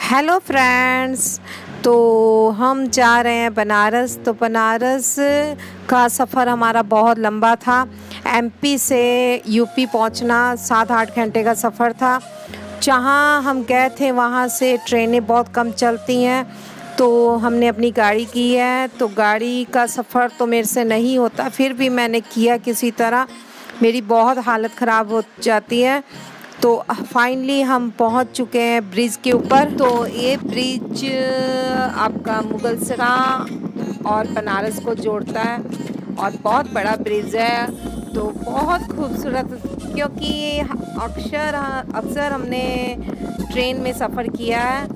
Hello friends. तो हम जा रहे हैं बनारस। तो बनारस का सफ़र हमारा बहुत लंबा था। एमपी से यूपी पहुंचना 7-8 घंटे का सफ़र था। जहां हम गए थे वहां से ट्रेनें बहुत कम चलती हैं, तो हमने अपनी गाड़ी की है। तो गाड़ी का सफ़र तो मेरे से नहीं होता, फिर भी मैंने किया किसी तरह। मेरी बहुत हालत ख़राब हो जाती है। तो फाइनली हम पहुंच चुके हैं ब्रिज के ऊपर। तो ये ब्रिज आपका मुगलसराय और बनारस को जोड़ता है और बहुत बड़ा ब्रिज है। तो बहुत खूबसूरत, क्योंकि अक्सर हमने ट्रेन में सफ़र किया है,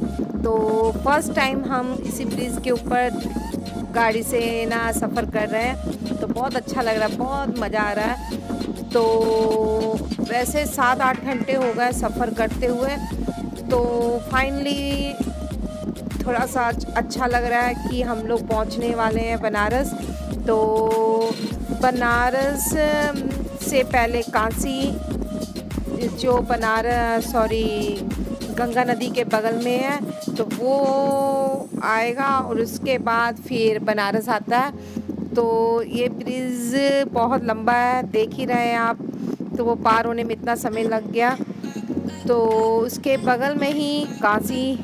तो फर्स्ट टाइम हम इसी ब्रिज के ऊपर गाड़ी से ना सफ़र कर रहे हैं। तो बहुत अच्छा लग रहा है, बहुत मज़ा आ रहा है। तो वैसे 7-8 घंटे हो गए सफ़र करते हुए। तो फाइनली थोड़ा सा अच्छा लग रहा है कि हम लोग पहुंचने वाले हैं बनारस। तो बनारस से पहले काशी, जो गंगा नदी के बगल में है, तो वो आएगा और उसके बाद फिर बनारस आता है। तो ये ब्रिज बहुत लंबा है, देख ही रहे हैं आप। तो वो पार होने में इतना समय लग गया। तो उसके बगल में ही काशी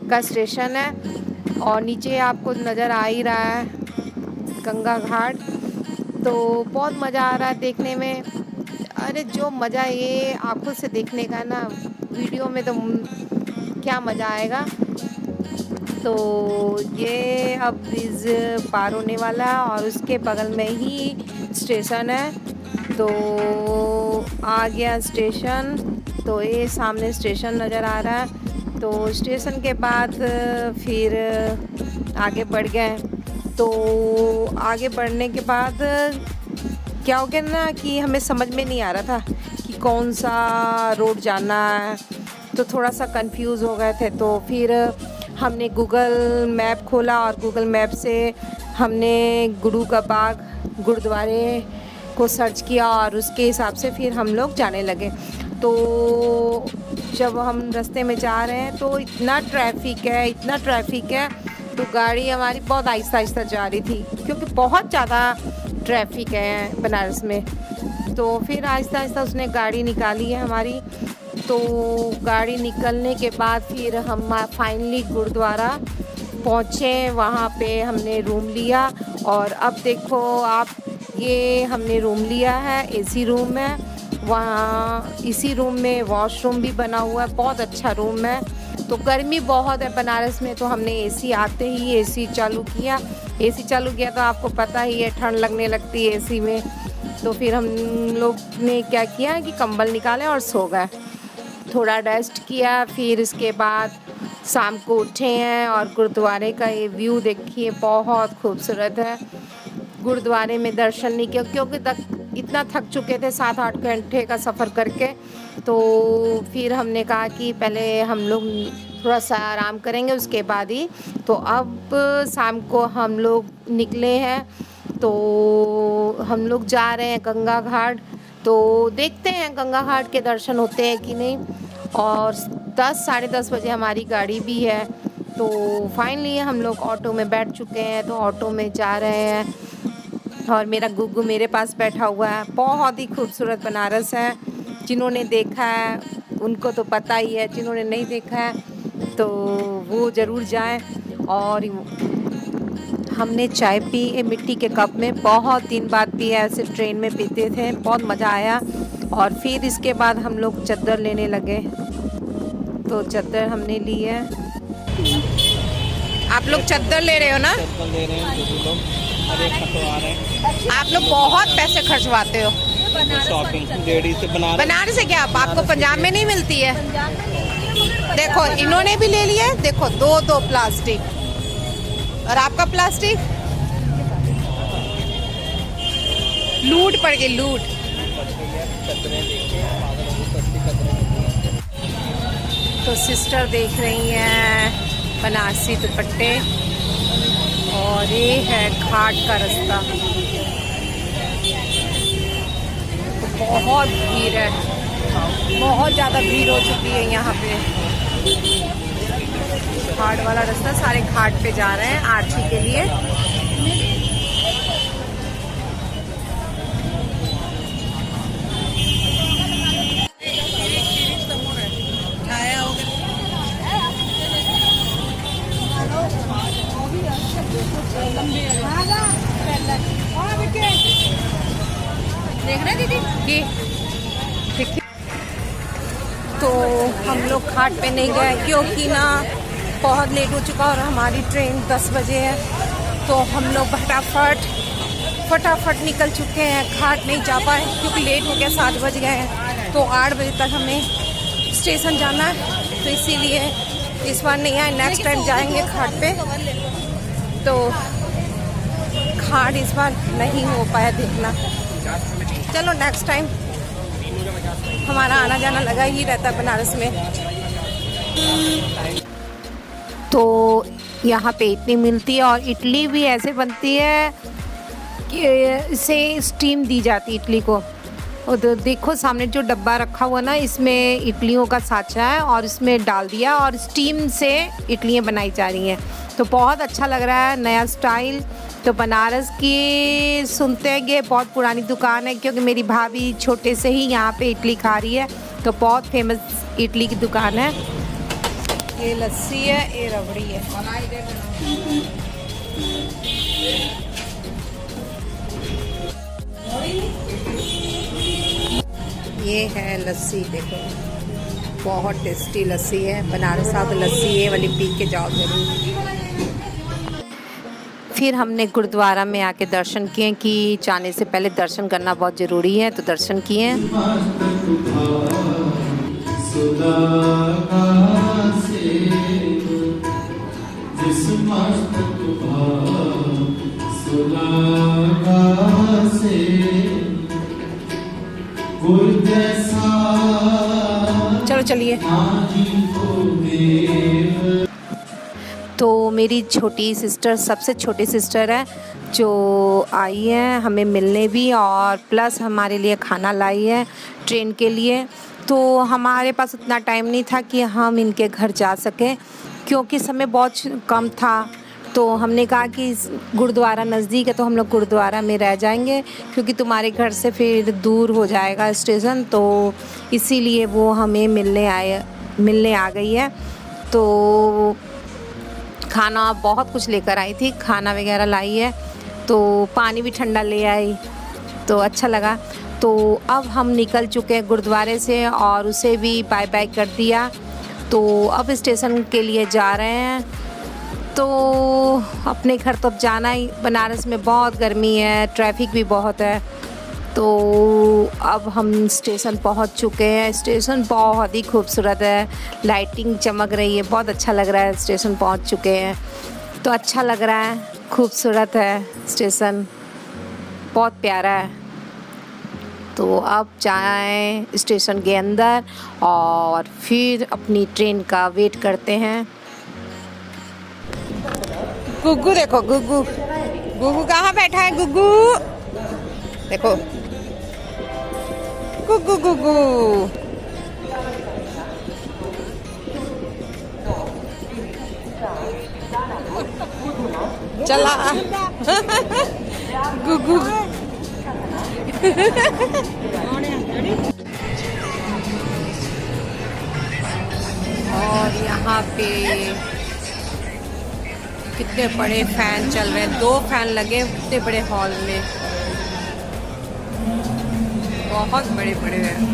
का स्टेशन है और नीचे आपको नज़र आ ही रहा है गंगा घाट। तो बहुत मज़ा आ रहा है देखने में। अरे जो मज़ा ये आँखों से देखने का ना, वीडियो में तो क्या मज़ा आएगा। तो ये अब ब्रिज पार होने वाला है और उसके बगल में ही स्टेशन है। तो आ गया स्टेशन। तो ये सामने स्टेशन नज़र आ रहा है। तो स्टेशन के बाद फिर आगे बढ़ गए। तो आगे बढ़ने के बाद क्या हो गया ना कि हमें समझ में नहीं आ रहा था कि कौन सा रोड जाना है। तो थोड़ा सा कंफ्यूज हो गए थे। तो फिर हमने गूगल मैप खोला और गूगल मैप से हमने गुरु का बाग गुरुद्वारे को सर्च किया और उसके हिसाब से फिर हम लोग जाने लगे। तो जब हम रास्ते में जा रहे हैं तो इतना ट्रैफिक है। तो गाड़ी हमारी बहुत आहिस्ता आहिस्ता जा रही थी, क्योंकि बहुत ज़्यादा ट्रैफिक है बनारस में। तो फिर आहिस्ता आहिस्ता उसने गाड़ी निकाली है हमारी। तो गाड़ी निकलने के बाद फिर हम फाइनली गुरुद्वारा पहुँचे। वहाँ पे हमने रूम लिया और अब देखो आप, ये हमने रूम लिया है, एसी रूम है। वहाँ इसी रूम में वॉशरूम भी बना हुआ है, बहुत अच्छा रूम है। तो गर्मी बहुत है बनारस में, तो हमने एसी आते ही एसी चालू किया तो आपको पता ही है ठंड लगने लगती है एसी में। तो फिर हम लोग ने क्या किया कि कंबल निकाले और सो गए, थोड़ा रेस्ट किया। फिर इसके बाद शाम को उठे हैं और गुरुद्वारे का ये व्यू देखिए, बहुत खूबसूरत है। गुरुद्वारे में दर्शन नहीं किया क्योंकि इतना थक चुके थे 7-8 घंटे का सफ़र करके। तो फिर हमने कहा कि पहले हम लोग थोड़ा सा आराम करेंगे, उसके बाद ही। तो अब शाम को हम लोग निकले हैं। तो हम लोग जा रहे हैं गंगा घाट। तो देखते हैं गंगा घाट के दर्शन होते हैं कि नहीं। और 10-10:30 बजे हमारी गाड़ी भी है। तो फाइनली हम लोग ऑटो में बैठ चुके हैं। तो ऑटो में जा रहे हैं और मेरा गुग्गू मेरे पास बैठा हुआ है। बहुत ही खूबसूरत बनारस है। जिन्होंने देखा है उनको तो पता ही है, जिन्होंने नहीं देखा है तो वो ज़रूर जाएं। और हमने चाय पी मिट्टी के कप में, बहुत दिन बाद पिया, ऐसे ट्रेन में पीते थे, बहुत मज़ा आया। और फिर इसके बाद हम लोग चद्दर लेने लगे। तो चद्दर हमने ली है। आप लोग चद्दर ले रहे हो ना? चप्पल ले रहे हैं सभी लोग, अरे खटवा रहे हैं। आप लोग बहुत पैसे खर्चवाते हो। शॉपिंग लेडी से बनारस से क्या आपको पंजाब में नहीं मिलती है? देखो इन्होंने भी ले लिया, देखो 2 प्लास्टिक, और आपका प्लास्टिक लूट पड़ गई, लूट। तो सिस्टर देख रही हैं बनारसी दुपट्टे, और ये है घाट का रास्ता। तो बहुत भीड़ है, बहुत ज़्यादा भीड़ हो चुकी है यहाँ पे। घाट वाला रास्ता, सारे घाट पे जा रहे हैं आरती के लिए। देख रहे दीदी ये ठीक है। तो हम लोग घाट पे नहीं गए क्योंकि ना बहुत लेट हो चुका और हमारी ट्रेन 10 बजे है। तो हम लोग फटाफट निकल चुके हैं, घाट नहीं जा पाए क्योंकि लेट हो गया, 7 बज गए हैं। तो 8 बजे तक हमें स्टेशन जाना है, तो इसीलिए इस बार नहीं आए, नेक्स्ट टाइम जाएंगे घाट पे। तो घाट इस बार नहीं हो पाया देखना, चलो नेक्स्ट टाइम। हमारा आना जाना लगा ही रहता है बनारस में। तो यहाँ पे इडली मिलती है और इडली भी ऐसे बनती है कि इसे स्टीम दी जाती है इडली को। और तो देखो सामने जो डब्बा रखा हुआ ना, इसमें इडलियों का साँचा है और इसमें डाल दिया और स्टीम से इडलियाँ बनाई जा रही हैं। तो बहुत अच्छा लग रहा है, नया स्टाइल। तो बनारस की सुनते हैं ये बहुत पुरानी दुकान है क्योंकि मेरी भाभी छोटे से ही यहाँ पे इडली खा रही है। तो बहुत फेमस इडली की दुकान है। ये लस्सी है, ये रबड़ी है। ये है लस्सी, देखो बहुत टेस्टी लस्सी है। बनारस आओ तो लस्सी ये वाली पी के जाओ जरूर। फिर हमने गुरुद्वारा में आके दर्शन किए कि जाने से पहले दर्शन करना बहुत ज़रूरी है, तो दर्शन किए। चलो चलिए। तो मेरी छोटी सिस्टर, सबसे छोटी सिस्टर है जो आई है हमें मिलने भी, और प्लस हमारे लिए खाना लाई है ट्रेन के लिए। तो हमारे पास उतना टाइम नहीं था कि हम इनके घर जा सकें क्योंकि समय बहुत कम था। तो हमने कहा कि गुरुद्वारा नज़दीक है तो हम लोग गुरुद्वारा में रह जाएंगे क्योंकि तुम्हारे घर से फिर दूर हो जाएगा स्टेशन। तो इसीलिए वो हमें मिलने आ गई है। तो खाना बहुत कुछ लेकर आई थी, खाना वगैरह लाई है। तो पानी भी ठंडा ले आई, तो अच्छा लगा। तो अब हम निकल चुके हैं गुरुद्वारे से और उसे भी बाय बाय कर दिया। तो अब स्टेशन के लिए जा रहे हैं। तो अपने घर तो अब जाना ही, बनारस में बहुत गर्मी है, ट्रैफिक भी बहुत है। तो अब हम स्टेशन पहुंच चुके हैं। स्टेशन बहुत ही खूबसूरत है, लाइटिंग चमक रही है, बहुत अच्छा लग रहा है। स्टेशन पहुंच चुके हैं तो अच्छा लग रहा है, खूबसूरत है स्टेशन, बहुत प्यारा है। तो अब जाएं स्टेशन के अंदर और फिर अपनी ट्रेन का वेट करते हैं। गुग्गू देखो, गुग्गू कहाँ बैठा है? गुग्गू देखो, गुग्गू चला गुग्गू। और यहाँ पे कितने बड़े फैन चल रहे हैं, 2 फैन लगे इतने बड़े हॉल में, बहुत बड़े बड़े हैं।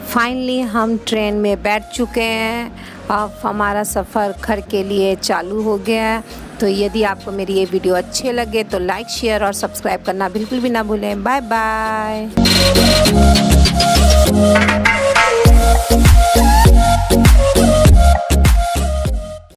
फाइनली हम ट्रेन में बैठ चुके हैं। अब हमारा सफ़र घर के लिए चालू हो गया है। तो यदि आपको मेरी ये वीडियो अच्छे लगे तो लाइक, शेयर और सब्सक्राइब करना बिल्कुल भी ना भूलें। Bye bye.